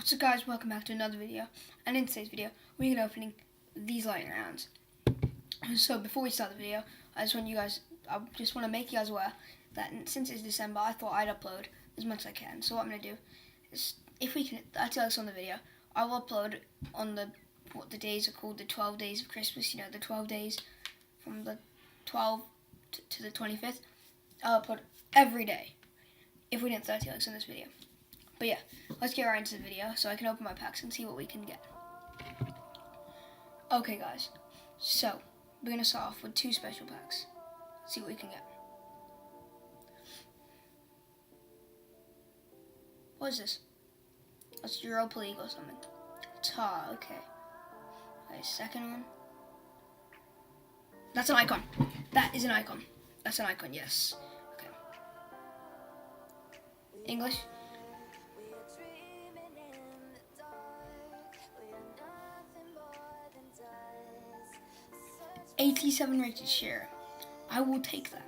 What's up guys, welcome back to another video, and in today's video we're going to be opening these lightning rounds. So before we start the video, I just want to make you guys aware that since it's December, I thought I'd upload as much as I can. So what I'm going to do is, if we can hit 30 likes on the video, I will upload on what the days are called, the 12 days of Christmas, the 12 days from the 12th to the 25th. I'll upload every day if we get 30 likes on this video. But yeah, let's get right into the video so I can open my packs and see what we can get. Okay guys, so we're going to start off with two special packs. See what we can get. What is this? That's Europa League or something. Tar, okay. Okay, second one. That's an icon. That is an icon. That's an icon, yes. Okay. English. 87 rated share. I will take that.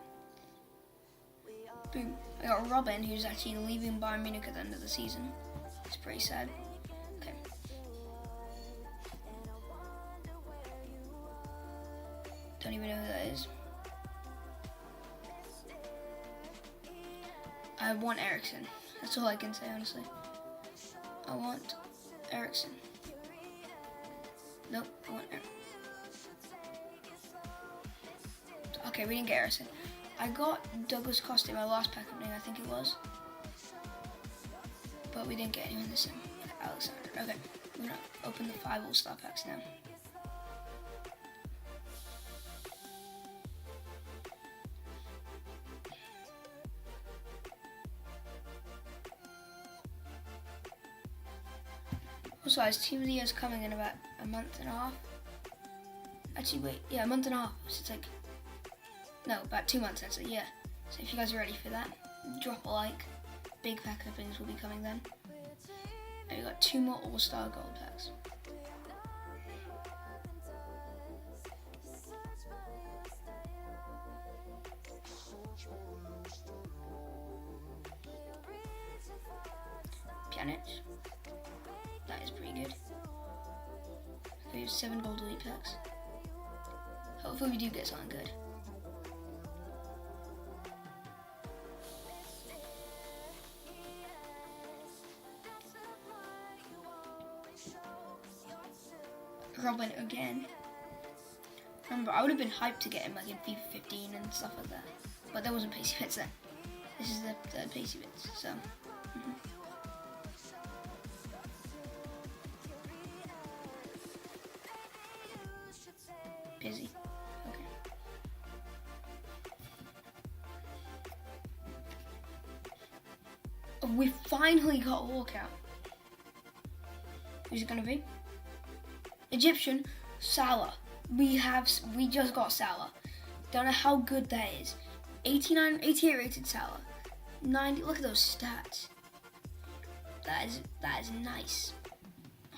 Boom. I got Robin, who's actually leaving Bayern Munich at the end of the season. It's pretty sad. Okay. Don't even know who that is. I want Ericsson. That's all I can say, honestly. I want Ericsson. Nope, I want Ericsson. Okay, we didn't get Ericsson. I got Douglas Costa in my last pack opening, I think it was. But we didn't get anyone this time. Alexander. Okay, we're gonna open the 5 All-Star packs now. Also, guys, Team of the Year is coming in about a month and a half. Actually, wait, yeah, a month and a half. So it's like, no, about 2 months actually, yeah. So if you guys are ready for that, drop a like. Big pack openings will be coming then. And we got 2 more All-Star Gold packs. Pjanic. That is pretty good. We have 7 gold elite packs. Hopefully we do get something good. Robin again. Remember, I would have been hyped to get him like in FIFA 15 and stuff like that. But there wasn't Pacybits then. This is the Pacybits, so. Busy. Okay. Oh, we finally got a walkout. Who's it gonna be? Egyptian, Salah. We just got Salah. Don't know how good that is. 88 rated Salah. 90. Look at those stats. That is nice.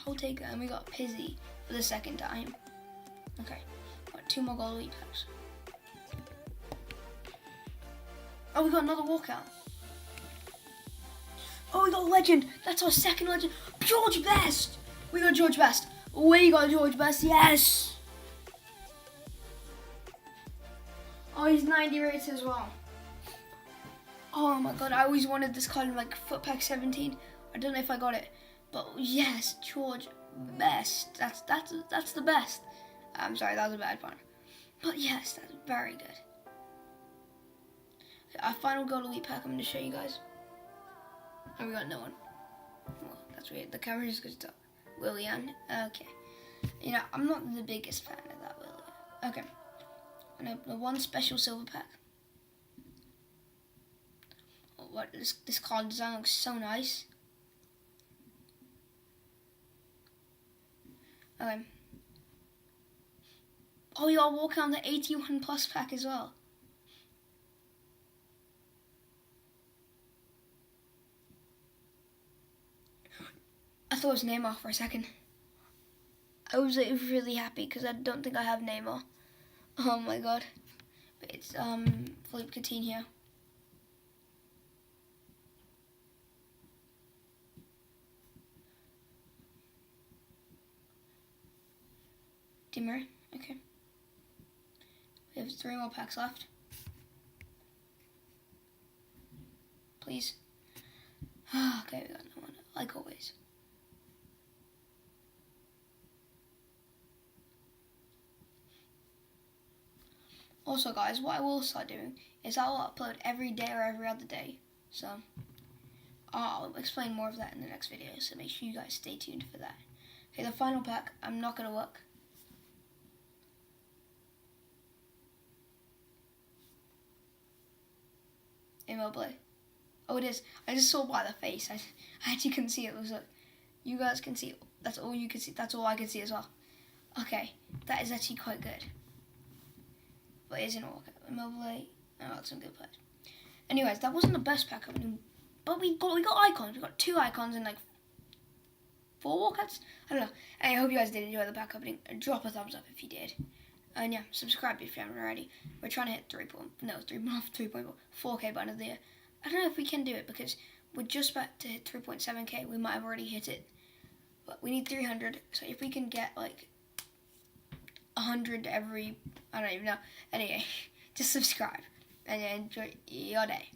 I'll take that. And we got Pizzy for the second time. Okay. Got 2 more gold elite packs. Oh, we got another walkout. Oh, we got Legend. That's our second Legend. George Best. We got George Best. We got George Best, yes! Oh, he's 90 rated as well. Oh my god, I always wanted this card in like Foot Pack 17. I don't know if I got it, but yes, George Best. That's the best. I'm sorry, that was a bad pun. But yes, that's very good. Our final gold elite pack I'm going to show you guys. And we got no one. Well, that's weird. The camera just goes to Willian. Okay. I'm not the biggest fan of that Willian. Okay. And the one special silver pack. Oh, what this card design looks so nice. Okay. Oh, you got to walk on the 81 plus pack as well. I thought it was Neymar for a second. I was really happy because I don't think I have Neymar. Oh my god. But it's Philippe Coutinho. Dimmer. Okay. We have 3 more packs left. Please. Okay, we got no one, like always. Also, guys, what I will start doing is I'll upload every day or every other day. So, I'll explain more of that in the next video, so make sure you guys stay tuned for that. Okay, the final pack, I'm not going to look. Immobile. Oh, it is. I just saw by the face. I actually couldn't see it. It was like, you guys can see it. That's all you can see. That's all I can see as well. Okay, that is actually quite good. But it isn't all okay. Immobile. Oh, that's some good players. Anyways, that wasn't the best pack opening, but we got icons. We got 2 icons and like 4 walkouts. I don't know. And I hope you guys did enjoy the pack opening. Drop a thumbs up if you did. And yeah, subscribe if you haven't already. We're trying to hit 4K by end of the year. I don't know if we can do it because we're just about to hit 3.7K. We might have already hit it. But we need 300. So if we can get like 100 every, I don't even know. Anyway, just subscribe and enjoy your day.